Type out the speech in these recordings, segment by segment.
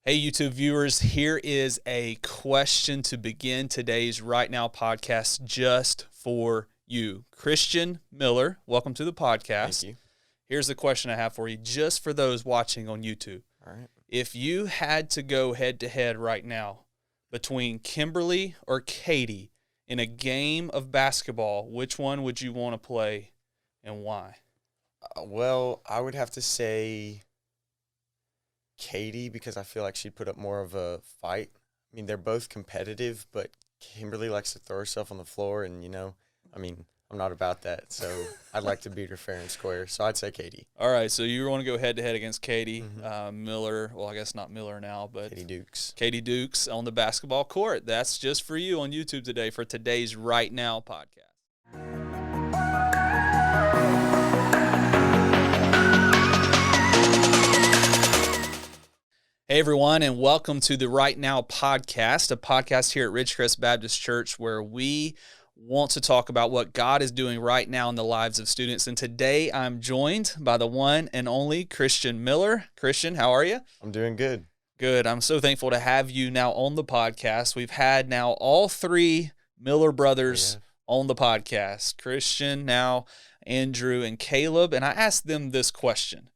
Hey, YouTube viewers, here is a question to begin today's Right Now podcast just for you. Christian Miller, welcome to the podcast. Thank you. Here's the question I have for you, just for those watching on YouTube. All right. If you had to go head-to-head right now between Kimberly or Katie in a game of basketball, which one would you want to play and why? Well, I would have to say Katie because I feel like she'd put up more of a fight. I mean, they're both competitive, but Kimberly likes to throw herself on the floor, and, I'm not about that. So I'd like to beat her fair and square. So I'd say Katie. All right, so you want to go head-to-head against Katie Miller. Well, I guess not Miller now, but Katie Dukes on the basketball court. That's just for you on YouTube today for today's Right Now podcast. Hey, everyone, and welcome to the Right Now podcast, a podcast here at Ridgecrest Baptist Church where we want to talk about what God is doing right now in the lives of students. And today I'm joined by the one and only Christian Miller. Christian, how are you? I'm doing good. Good. I'm so thankful to have you now on the podcast. We've had now all three Miller brothers on the podcast, Christian, now Andrew, and Caleb. And I asked them this question.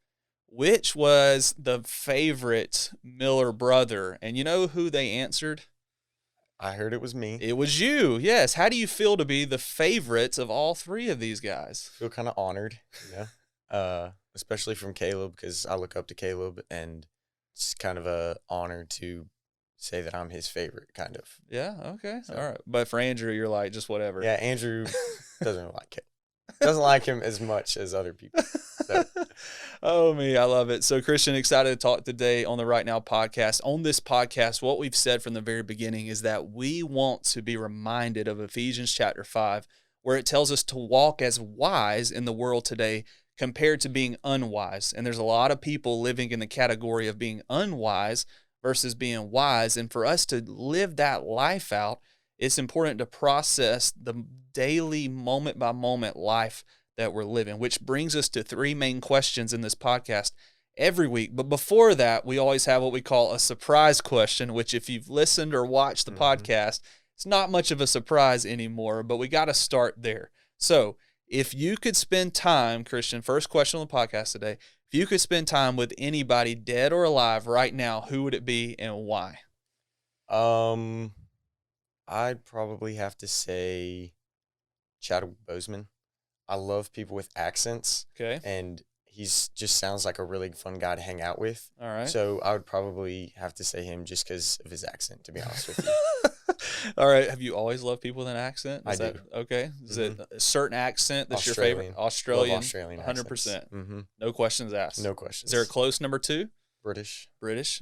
Which was the favorite Miller brother? And you know who they answered? I heard it was me. It was you, yes. How do you feel to be the favorite of all three of these guys? I feel kind of honored, especially from Caleb because I look up to Caleb, and it's kind of an honor to say that I'm his favorite, kind of. Yeah, okay, so. All right. But for Andrew, you're like, just whatever. Yeah, Andrew doesn't like Caleb. Doesn't like him as much as other people. So. Oh, me, I love it. So, Christian, excited to talk today on the Right Now podcast. On this podcast, what we've said from the very beginning is that we want to be reminded of Ephesians chapter 5, where it tells us to walk as wise in the world today compared to being unwise. And there's a lot of people living in the category of being unwise versus being wise. And for us to live that life out, it's important to process the daily moment-by-moment life that we're living, which brings us to three main questions in this podcast every week. But before that, we always have what we call a surprise question, which if you've listened or watched the podcast, it's not much of a surprise anymore, but we got to start there. So if you could spend time, Christian, first question on the podcast today, if you could spend time with anybody dead or alive right now, who would it be and why? I'd probably have to say Chadwick Boseman. I love people with accents. Okay. And he's just sounds like a really fun guy to hang out with. All right. So I would probably have to say him just because of his accent, to be honest with you. All right. Have you always loved people with an accent? I do. Okay. Is it a certain accent that's Australian. your favorite? Australian. Love Australian 100%. No questions asked. No questions. Is there a close number two? British.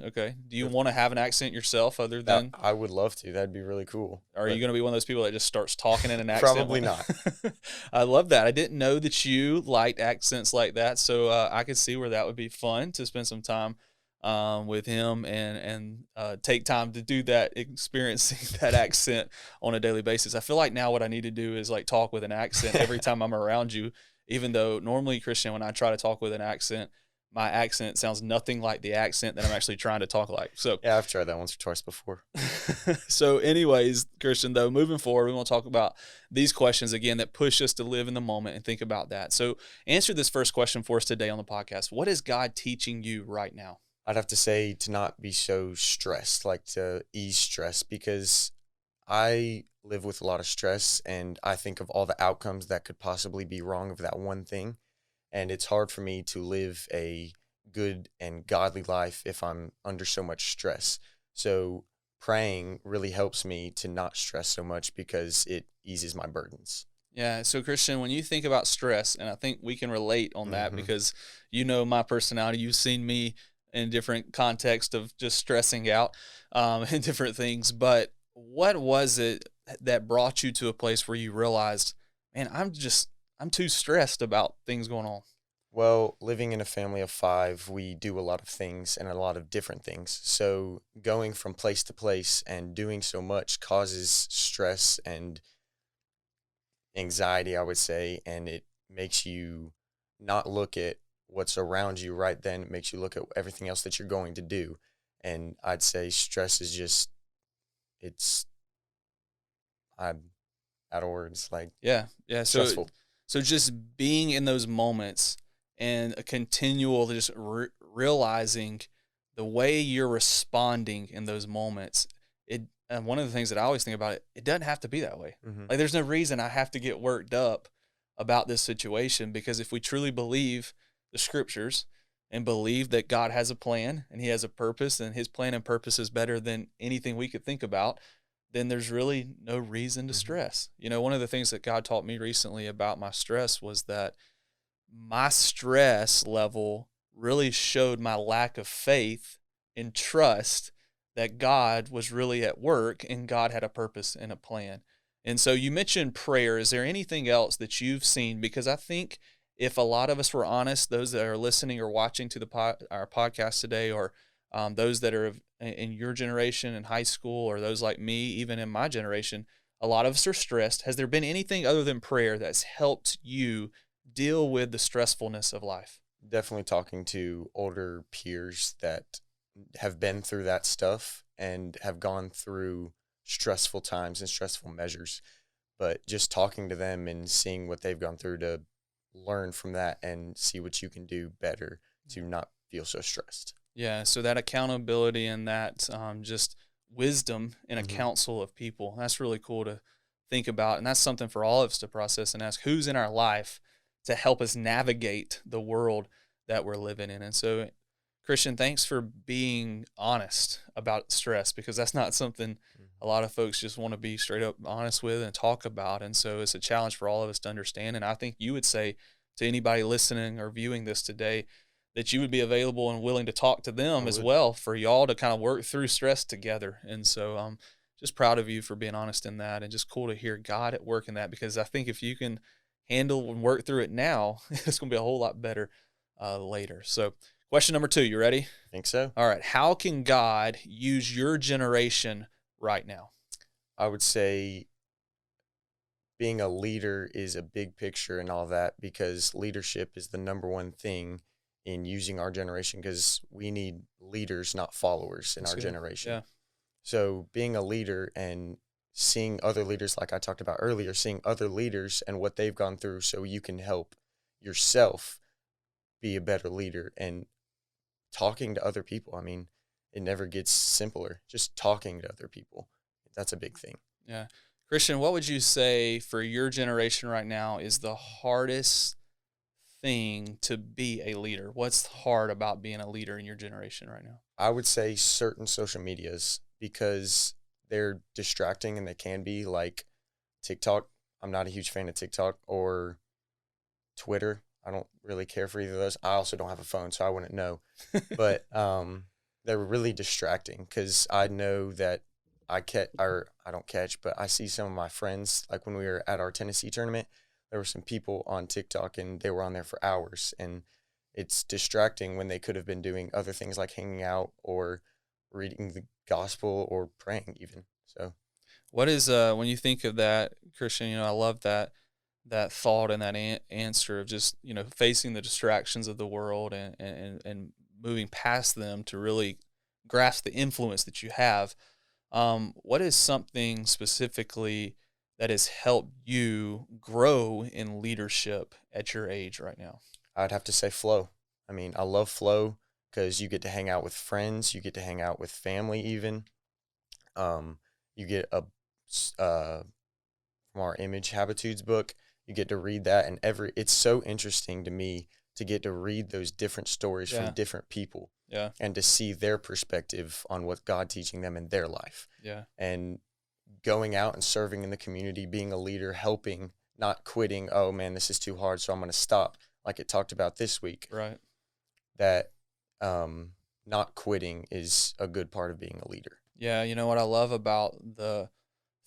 Okay. Do you want to have an accent yourself other than? I would love to. That'd be really cool. Are you going to be one of those people that just starts talking in an accent? Probably not. I love that. I didn't know that you liked accents like that, so I could see where that would be fun to spend some time with him and take time to do that, experiencing that accent on a daily basis. I feel like now what I need to do is like talk with an accent every time I'm around you, even though normally, Christian, when I try to talk with an accent, my accent sounds nothing like the accent that I'm actually trying to talk like. So yeah, I've tried that once or twice before. So anyways, Christian, though, moving forward, we want to talk about these questions again that push us to live in the moment and think about that. So answer this first question for us today on the podcast. What is God teaching you right now? I'd have to say to not be so stressed, like to ease stress, because I live with a lot of stress and I think of all the outcomes that could possibly be wrong of that one thing. And it's hard for me to live a good and godly life if I'm under so much stress. So praying really helps me to not stress so much because it eases my burdens. Yeah. So, Christian, when you think about stress, and I think we can relate on that because you know my personality, you've seen me in different contexts of just stressing out and different things. But what was it that brought you to a place where you realized, man, I'm too stressed about things going on? Well, living in a family of 5, we do a lot of things and a lot of different things. So going from place to place and doing so much causes stress and anxiety, I would say, and it makes you not look at what's around you right then. It makes you look at everything else that you're going to do. And I'd say stress is just, it's, I'm out of words, like Yeah, yeah. stressful. So just being in those moments and a continual just realizing the way you're responding in those moments. It and one of the things that I always think about it doesn't have to be that way. Hmm. Like there's no reason I have to get worked up about this situation because if we truly believe the scriptures and believe that God has a plan and He has a purpose and His plan and purpose is better than anything we could think about, then there's really no reason to Hmm. stress. You know, one of the things that God taught me recently about my stress was that my stress level really showed my lack of faith and trust that God was really at work and God had a purpose and a plan. And so you mentioned prayer. Is there anything else that you've seen? Because I think if a lot of us were honest, those that are listening or watching to our podcast today, or those that are in your generation in high school, or those like me, even in my generation, a lot of us are stressed. Has there been anything other than prayer that's helped you deal with the stressfulness of life? Definitely talking to older peers that have been through that stuff and have gone through stressful times and stressful measures. But just talking to them and seeing what they've gone through to learn from that and see what you can do better to not feel so stressed. Yeah, so that accountability and that just wisdom in a Hmm. council of people, that's really cool to think about. And that's something for all of us to process and ask who's in our life to help us navigate the world that we're living in. And so, Christian, thanks for being honest about stress because that's not something a lot of folks just want to be straight up honest with and talk about. And so it's a challenge for all of us to understand. And I think you would say to anybody listening or viewing this today that you would be available and willing to talk to I them as would. well for y'all to kind of work through stress together. And so I'm just proud of you for being honest in that and just cool to hear God at work in that because I think if you can handle and work through it now, it's going to be a whole lot better later. So, question number 2, you ready? I think so. All right. How can God use your generation right now? I would say being a leader is a big picture and all that because leadership is the number one thing in using our generation because we need leaders, not followers in That's our good. generation. Yeah. So being a leader and seeing other leaders, like I talked about earlier, seeing other leaders and what they've gone through so you can help yourself be a better leader and talking to other people. I mean, it never gets simpler. Just talking to other people. That's a big thing. Yeah. Christian, what would you say for your generation right now is the hardest thing to be a leader? What's hard about being a leader in your generation right now? I would say certain social medias because they're distracting and they can be like TikTok. I'm not a huge fan of TikTok or Twitter. I don't really care for either of those. I also don't have a phone, so I wouldn't know. But they're really distracting because I know that I don't catch, but I see some of my friends like when we were at our Tennessee tournament, there were some people on TikTok and they were on there for hours, and it's distracting when they could have been doing other things like hanging out or reading the gospel or praying even. So What is when you think of that, Christian? I love that thought and that answer of just facing the distractions of the world and moving past them to really grasp the influence that you have. What is something specifically that has helped you grow in leadership at your age right now? I'd have to say flow. I mean, I love flow because you get to hang out with friends, you get to hang out with family even. You get from our Image Habitudes book, you get to read that, and it's so interesting to me to get to read those different stories from Yeah, different people yeah, and to see their perspective on what God teaching them in their life. yeah, And going out and serving in the community, being a leader, helping, not quitting, oh man, this is too hard, so I'm going to stop, like it talked about this week, right. that not quitting is a good part of being a leader. Yeah, you know what I love about the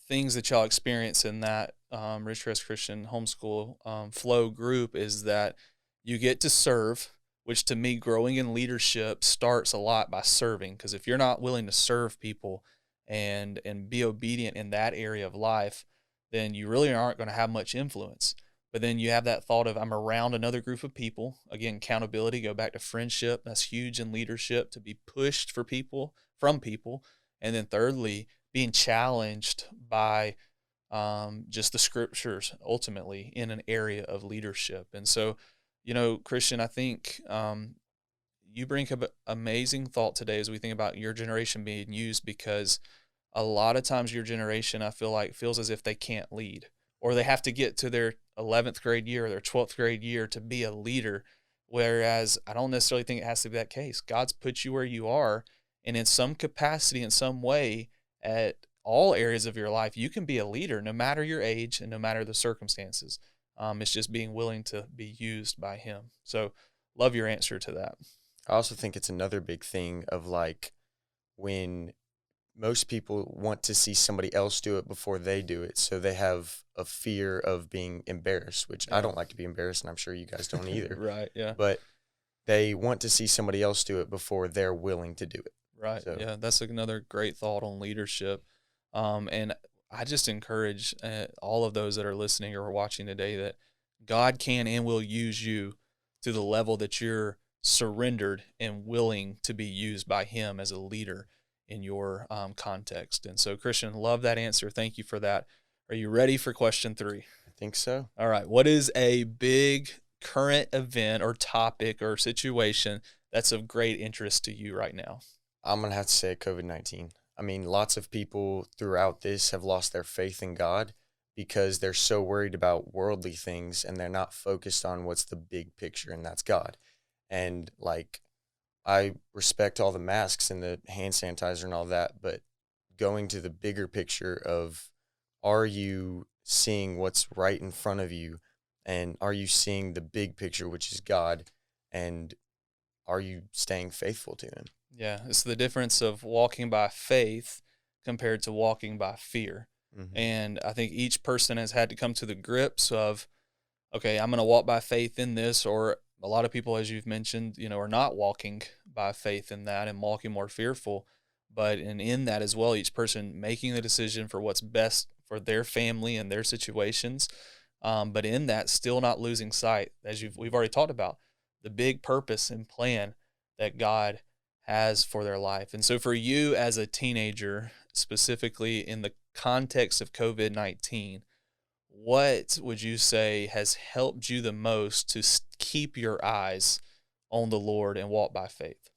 things that y'all experience in that Ridgecrest Christian homeschool flow group is that you get to serve, which to me, growing in leadership starts a lot by serving. Because if you're not willing to serve people and be obedient in that area of life, then you really aren't going to have much influence. But then you have that thought of I'm around another group of people. Again, accountability, go back to friendship. That's huge in leadership, to be pushed for people, from people. And then thirdly, being challenged by just the scriptures ultimately in an area of leadership. And so, Christian, I think you bring up an amazing thought today as we think about your generation being used, because a lot of times your generation, I feel like, feels as if they can't lead, or they have to get to their 11th grade year or their 12th grade year to be a leader. Whereas I don't necessarily think it has to be that case. God's put you where you are, and in some capacity, in some way, at all areas of your life, you can be a leader no matter your age and no matter the circumstances. It's just being willing to be used by Him. So love your answer to that. I also think it's another big thing of like when most people want to see somebody else do it before they do it. So they have a fear of being embarrassed, which I don't like to be embarrassed, and I'm sure you guys don't either. Right, yeah. But they want to see somebody else do it before they're willing to do it. Right, so. Yeah, that's another great thought on leadership. And I just encourage all of those that are listening or watching today that God can and will use you to the level that you're surrendered and willing to be used by Him as a leader in your context. And so, Christian, love that answer. Thank you for that. Are you ready for question 3? I think so. All right. What is a big current event or topic or situation that's of great interest to you right now? I'm going to have to say COVID-19. I mean, lots of people throughout this have lost their faith in God because they're so worried about worldly things and they're not focused on what's the big picture, and that's God. And like, I respect all the masks and the hand sanitizer and all that, but going to the bigger picture of, are you seeing what's right in front of you, and are you seeing the big picture, which is God, and are you staying faithful to Him? Yeah, it's the difference of walking by faith compared to walking by fear. Mm-hmm. And I think each person has had to come to the grips of, okay, I'm going to walk by faith in this, or a lot of people, as you've mentioned, are not walking by faith in that and walking more fearful. But in that as well, each person making the decision for what's best for their family and their situations. But in that, still not losing sight, as we've already talked about, the big purpose and plan that God has for their life. And so for you as a teenager, specifically in the context of COVID-19, what would you say has helped you the most to keep your eyes on the Lord and walk by faith?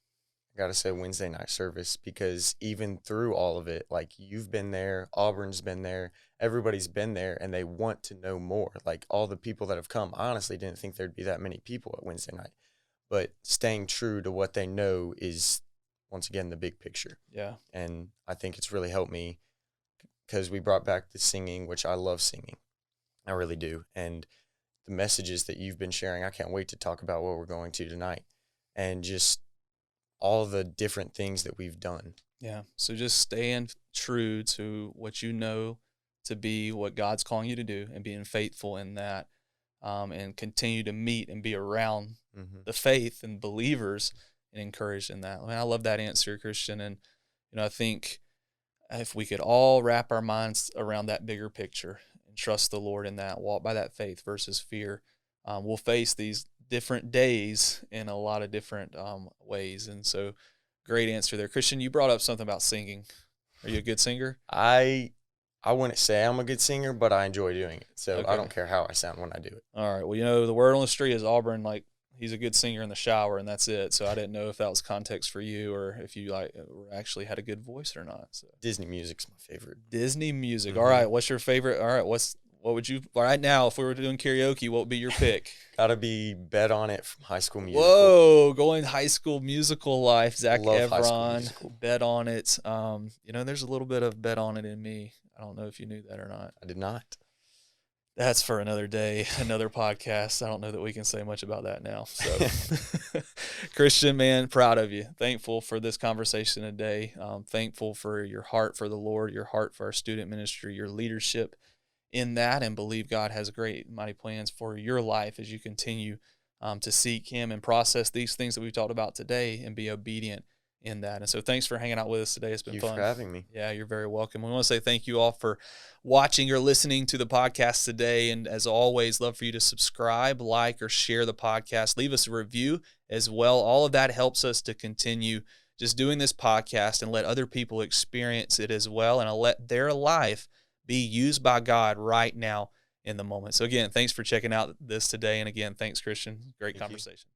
I got to say Wednesday night service, because even through all of it, like, you've been there, Auburn's been there, everybody's been there, and they want to know more. Like, all the people that have come, I honestly didn't think there'd be that many people at Wednesday night. But staying true to what they know is, once again, the big picture. Yeah. And I think it's really helped me because we brought back the singing, which I love singing. I really do. And the messages that you've been sharing, I can't wait to talk about what we're going to tonight. And just all the different things that we've done. Yeah. So just staying true to what you know to be what God's calling you to do, and being faithful in that, and continue to meet and be around the faith and believers and encouraged in that. I mean, I love that answer, Christian. And, I think if we could all wrap our minds around that bigger picture and trust the Lord in that, walk by that faith versus fear, we'll face these different days in a lot of different ways. And so, great answer there. Christian, you brought up something about singing. Are you a good singer? I wouldn't say I'm a good singer, but I enjoy doing it. So Okay. I don't care how I sound when I do it. All right. Well, the word on the street is Auburn, like, he's a good singer in the shower, and that's it. So I didn't know if that was context for you, or if you actually had a good voice or not. So Disney music's my favorite. Disney music. All right. What's your favorite? All right. What would you right now, if we were doing karaoke, what would be your pick? Gotta be Bet on It from High School Musical. Whoa, going High School Musical life. Zac Efron, Bet on It. There's a little bit of Bet on It in me. I don't know if you knew that or not. I did not. That's for another day, another podcast. I don't know that we can say much about that now. So, Christian, man, proud of you. Thankful for this conversation today. Thankful for your heart for the Lord, your heart for our student ministry, your leadership in that, and believe God has great, mighty plans for your life as you continue to seek Him and process these things that we've talked about today and be obedient in that. And so thanks for hanging out with us today. It's been Thank you fun. for having me. Yeah, you're very welcome. We want to say thank you all for watching or listening to the podcast today. And as always, love for you to subscribe, like, or share the podcast. Leave us a review as well. All of that helps us to continue just doing this podcast and let other people experience it as well, and let their life be used by God right now in the moment. So again, thanks for checking out this today. And again, thanks, Christian. Great conversation.